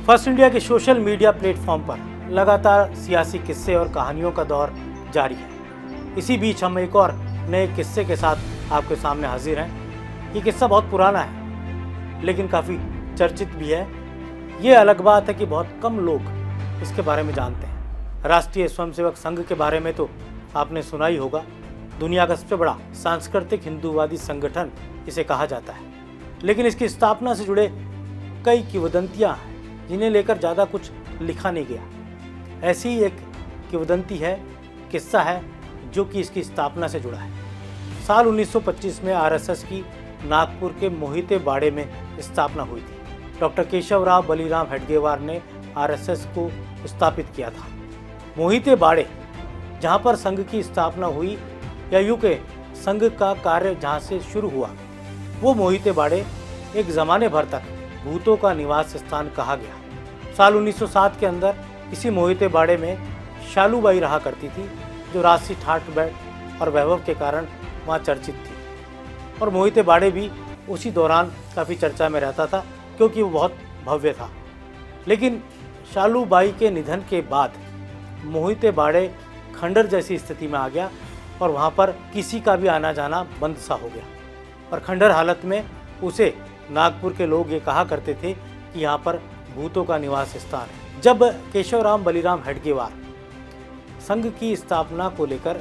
First India के social media platform पर लगातार सियासी किस्से और कहानियों का दौर जारी है। इसी बीच हम एक और नए किस्से के साथ आपके सामने हाजिर हैं। ये किस्सा बहुत पुराना है लेकिन काफ़ी चर्चित भी है। ये अलग बात है कि बहुत कम लोग इसके बारे में जानते हैं। राष्ट्रीय स्वयंसेवक संघ के बारे में तो आपने सुना ही होगा। दुनिया का सबसे बड़ा सांस्कृतिक हिंदूवादी संगठन इसे कहा जाता है, लेकिन इसकी स्थापना से जुड़े कई किंवदंतियां हैं जिन्हें लेकर ज़्यादा कुछ लिखा नहीं गया। ऐसी ही एक किंवदंती है, किस्सा है जो कि इसकी स्थापना से जुड़ा है। साल 1925 में आरएसएस की नागपुर के मोहिते बाड़े में स्थापना हुई थी। डॉक्टर केशवराव बलिराम हेडगेवार ने आरएसएस को स्थापित किया था। मोहिते बाड़े जहाँ पर संघ की स्थापना हुई या यूं के संघ का कार्य जहाँ से शुरू हुआ, वो मोहिते बाड़े एक ज़माने भर तक भूतों का निवास स्थान कहा गया। साल 1907 के अंदर इसी मोहिते बाड़े में शालूबाई रहा करती थी, जो राजसी ठाठ बैठ और वैभव के कारण वहाँ चर्चित थी। और मोहिते बाड़े भी उसी दौरान काफ़ी चर्चा में रहता था क्योंकि वो बहुत भव्य था। लेकिन शालूबाई के निधन के बाद मोहिते बाड़े खंडर जैसी स्थिति में आ गया और वहाँ पर किसी का भी आना जाना बंद सा हो गया। और खंडर हालत में उसे नागपुर के लोग ये कहा करते थे कि यहाँ पर भूतों का निवास स्थान है। जब केशवराम बलिराम हेडगेवार संघ की स्थापना को लेकर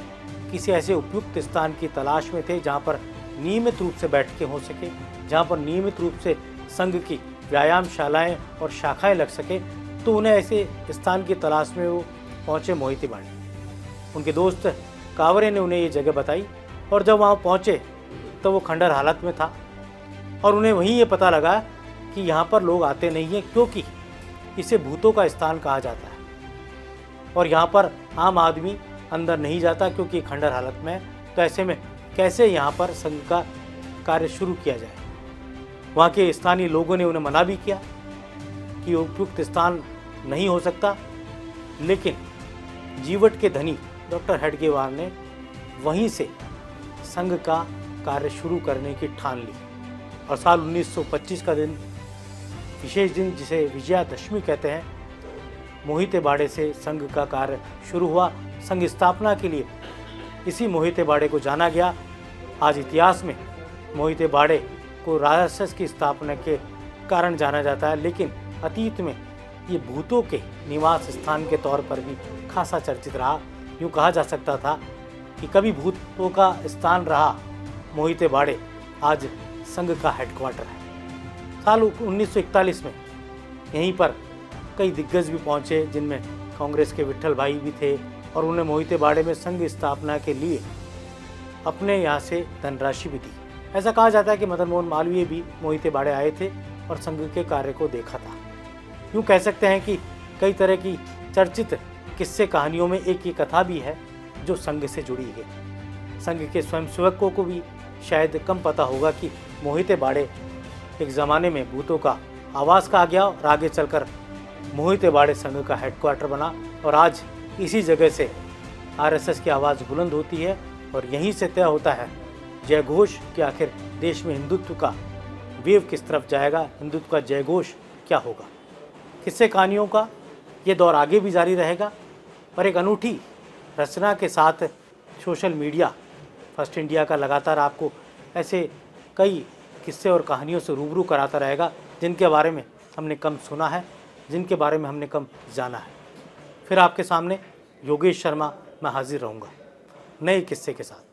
किसी ऐसे उपयुक्त स्थान की तलाश में थे जहाँ पर नियमित रूप से बैठकें हो सके, जहाँ पर नियमित रूप से संघ की व्यायामशालाएं और शाखाएं लग सके, तो उन्हें ऐसे स्थान की तलाश में वो पहुँचे मोहिते बाड़े। उनके दोस्त कावरे ने उन्हें ये जगह बताई और जब वहाँ पहुँचे तो वो खंडर हालत में था और उन्हें वहीं ये पता लगा कि यहाँ पर लोग आते नहीं हैं क्योंकि इसे भूतों का स्थान कहा जाता है और यहाँ पर आम आदमी अंदर नहीं जाता क्योंकि खंडर हालत में है। तो ऐसे में कैसे यहाँ पर संघ का कार्य शुरू किया जाए। वहाँ के स्थानीय लोगों ने उन्हें मना भी किया कि उपयुक्त स्थान नहीं हो सकता, लेकिन जीवट के धनी डॉक्टर हेडगेवार ने वहीं से संघ का कार्य शुरू करने की ठान ली। और साल 1925 का दिन, विशेष दिन जिसे विजयादशमी कहते हैं, मोहिते बाड़े से संघ का कार्य शुरू हुआ। संघ स्थापना के लिए इसी मोहिते बाड़े को जाना गया। आज इतिहास में मोहिते बाड़े को आरएसएस की स्थापना के कारण जाना जाता है, लेकिन अतीत में ये भूतों के निवास स्थान के तौर पर भी खासा चर्चित रहा। यूँ कहा जा सकता था कि कभी भूतों का स्थान रहा मोहिते बाड़े आज संघ का हेडक्वार्टर है। साल 1941 में यहीं पर कई दिग्गज भी पहुंचे, जिनमें कांग्रेस के विट्ठल भाई भी थे और उन्हें मोहिते बाड़े में संघ स्थापना के लिए अपने यहाँ से धनराशि भी दी। ऐसा कहा जाता है कि मदन मोहन मालवीय भी मोहिते बाड़े आए थे और संघ के कार्य को देखा था। यूँ कह सकते हैं कि कई तरह की चर्चित किस्से कहानियों में एक ये कथा भी है जो संघ से जुड़ी है। संघ के स्वयंसेवकों को भी शायद कम पता होगा कि मोहिते बाड़े एक ज़माने में भूतों का आवास कहा गया और आगे चलकर मोहिते बाड़े संघ का हेडक्वार्टर बना और आज इसी जगह से आरएसएस की आवाज़ बुलंद होती है और यहीं से तय होता है जय घोष कि आखिर देश में हिंदुत्व का वेव किस तरफ जाएगा, हिंदुत्व का जय घोष क्या होगा। किस्से कहानियों का ये दौर आगे भी जारी रहेगा और एक अनूठी रचना के साथ सोशल मीडिया फर्स्ट इंडिया का लगातार आपको ऐसे कई किस्से और कहानियों से रूबरू कराता रहेगा जिनके बारे में हमने कम सुना है, जिनके बारे में हमने कम जाना है। फिर आपके सामने योगेश शर्मा मैं हाजिर रहूँगा नए किस्से के साथ।